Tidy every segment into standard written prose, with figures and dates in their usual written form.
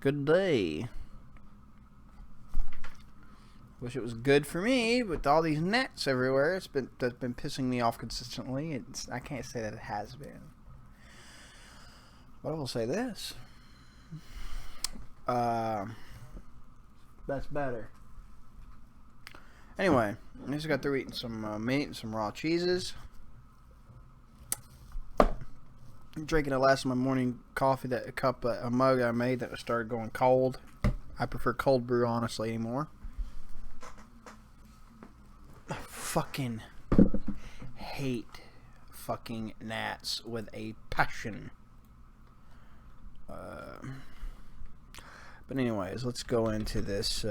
Good day. Wish it was good for me with all these gnats everywhere. That's been pissing me off consistently. I can't say that it has been, but I will say this. That's better. Anyway, I just got through eating some meat and some raw cheeses. I'm drinking the last of my morning coffee, a mug I made that started going cold. I prefer cold brew, honestly, anymore. I fucking hate fucking gnats with a passion. But anyways, let's go into this.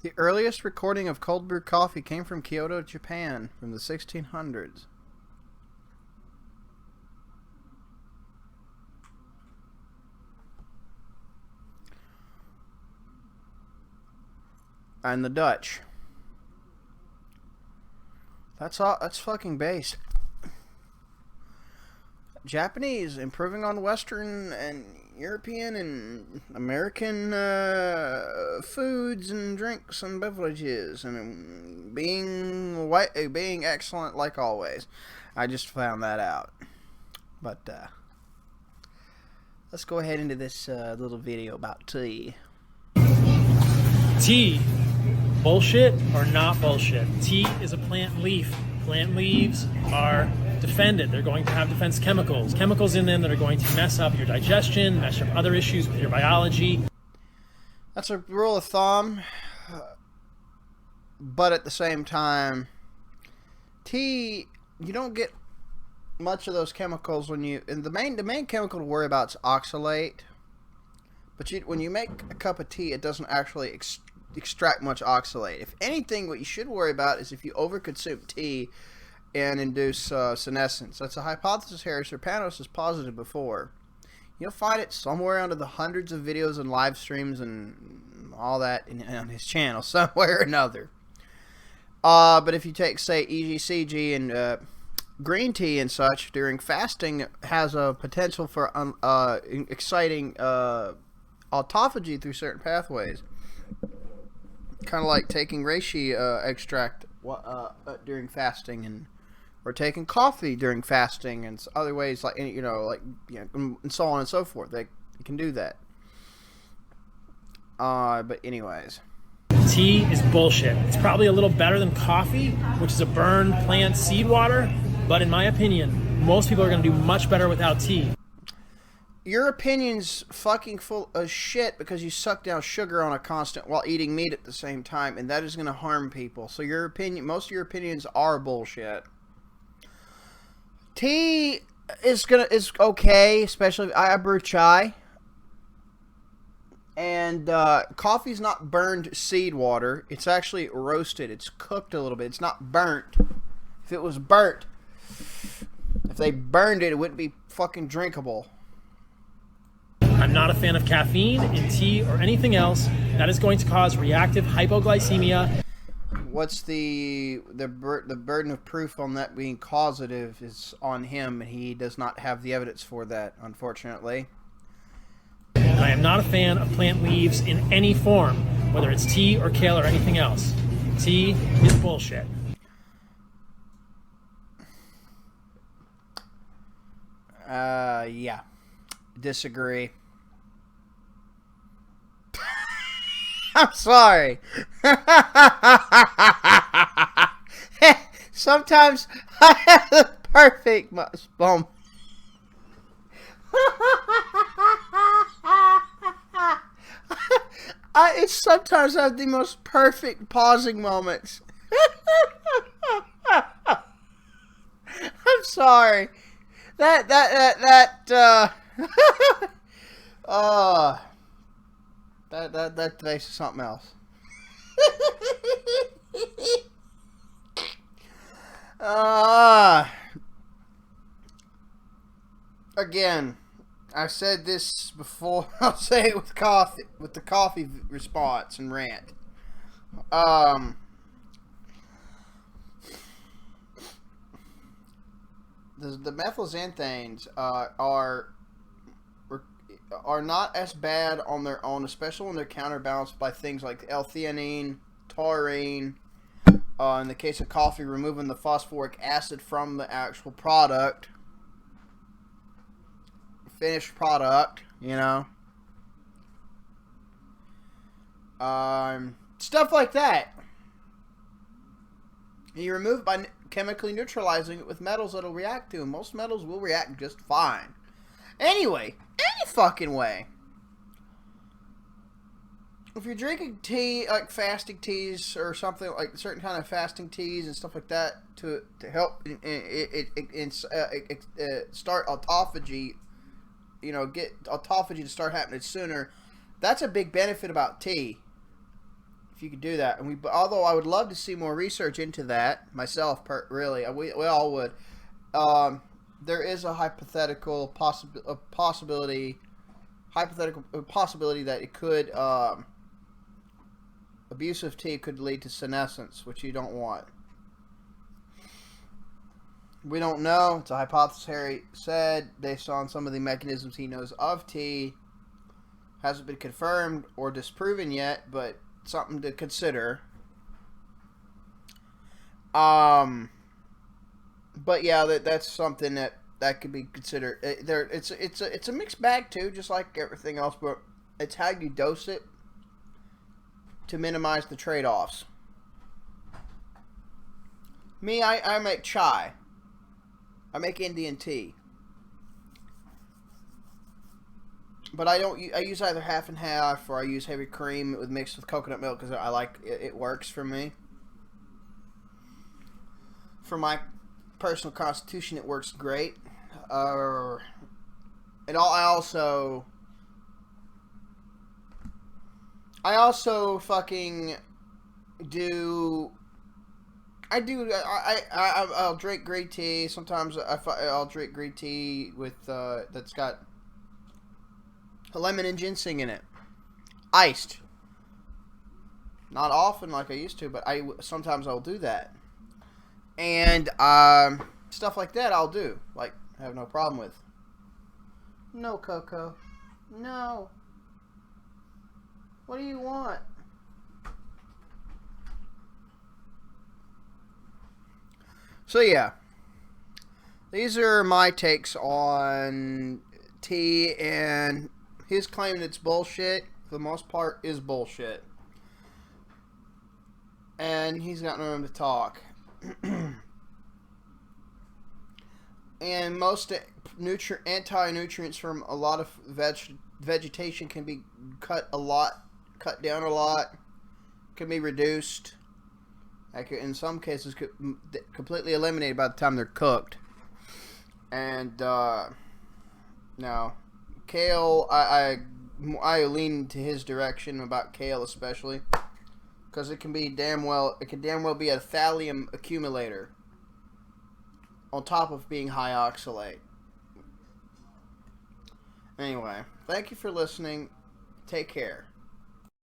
The earliest recording of cold brew coffee came from Kyoto, Japan, from the 1600s. And the Dutch. That's all. That's fucking base. Japanese improving on Western and European and American foods and drinks and beverages, and being excellent like always. I just found that out. But let's go ahead into this little video about tea. Tea, bullshit or not bullshit? Tea is a plant leaf. Plant leaves are defended. They're going to have defense chemicals in them that are going to mess up your digestion, mess up other issues with your biology. That's a rule of thumb, but at the same time, tea, you don't get much of those chemicals when you, and the main chemical to worry about is oxalate. But when you make a cup of tea, it doesn't actually extract much oxalate. If anything, what you should worry about is if you overconsume tea and induce senescence. That's a hypothesis Harry Serpanos has posited before. You'll find it somewhere under the hundreds of videos and live streams and all that on his channel, somewhere or another. But if you take, say, EGCG and green tea and such during fasting, it has a potential for exciting autophagy through certain pathways. Kind of like taking reishi extract during fasting, or taking coffee during fasting, and other ways like and so on and so forth. They can do that. But anyways, tea is bullshit. It's probably a little better than coffee, which is a burned plant seed water. But in my opinion, most people are going to do much better without tea. Your opinion's fucking full of shit because you suck down sugar on a constant while eating meat at the same time, and that is going to harm people. So most of your opinions are bullshit. Tea is okay, especially if I brew chai. And coffee's not burned seed water. It's actually roasted. It's cooked a little bit. It's not burnt. If it was burnt, if they burned it, it wouldn't be fucking drinkable. I'm not a fan of caffeine in tea or anything else that is going to cause reactive hypoglycemia. What's the burden of proof on that being causative is on him, and he does not have the evidence for that, unfortunately. I am not a fan of plant leaves in any form, whether it's tea or kale or anything else. Tea is bullshit. Yeah. Disagree. I'm sorry. Sometimes I have the perfect moment. Sometimes I have the most perfect pausing moments. I'm sorry. That face is something else. again, I said this before. I'll say it with coffee, with the coffee response and rant. The methylxanthanes are not as bad on their own, especially when they're counterbalanced by things like L-theanine, taurine. In the case of coffee, removing the phosphoric acid from the actual product, finished product, you know. Stuff like that. And you remove it by chemically neutralizing it with metals that'll react to, and most metals will react just fine. Anyway, any fucking way. If you're drinking tea, like fasting teas or something, like certain kind of fasting teas and stuff like that, to help start autophagy, you know, get autophagy to start happening sooner, that's a big benefit about tea. If you could do that, and although I would love to see more research into that myself, really, we all would. There is a hypothetical possibility that it could. Abuse of tea could lead to senescence, which you don't want. We don't know. It's a hypothesis Harry said based on some of the mechanisms he knows of tea. Hasn't been confirmed or disproven yet, but something to consider. But yeah, that's something that could be considered. It's a mixed bag too, just like everything else. But it's how you dose it to minimize the trade-offs. Me, I make chai. I make Indian tea. But I use either half and half, or I use heavy cream mixed with coconut milk because I like it works for me. For my personal constitution, it works great. I also fucking do. I'll drink green tea. Sometimes I'll drink green tea with that's got lemon and ginseng in it, iced. Not often like I used to, but sometimes I'll do that. And stuff like that I'll do. Like, I have no problem with. No, Coco. No. What do you want? So yeah, these are my takes on tea, and his claim that it's bullshit, for the most part, is bullshit. And he's got no room to talk. And most anti-nutrients from a lot of vegetation can be cut down a lot, can be reduced. In some cases, completely eliminated by the time they're cooked. And now, kale, I lean to his direction about kale, especially because it can damn well be a thallium accumulator on top of being high oxalate. Anyway, thank you for listening. Take care.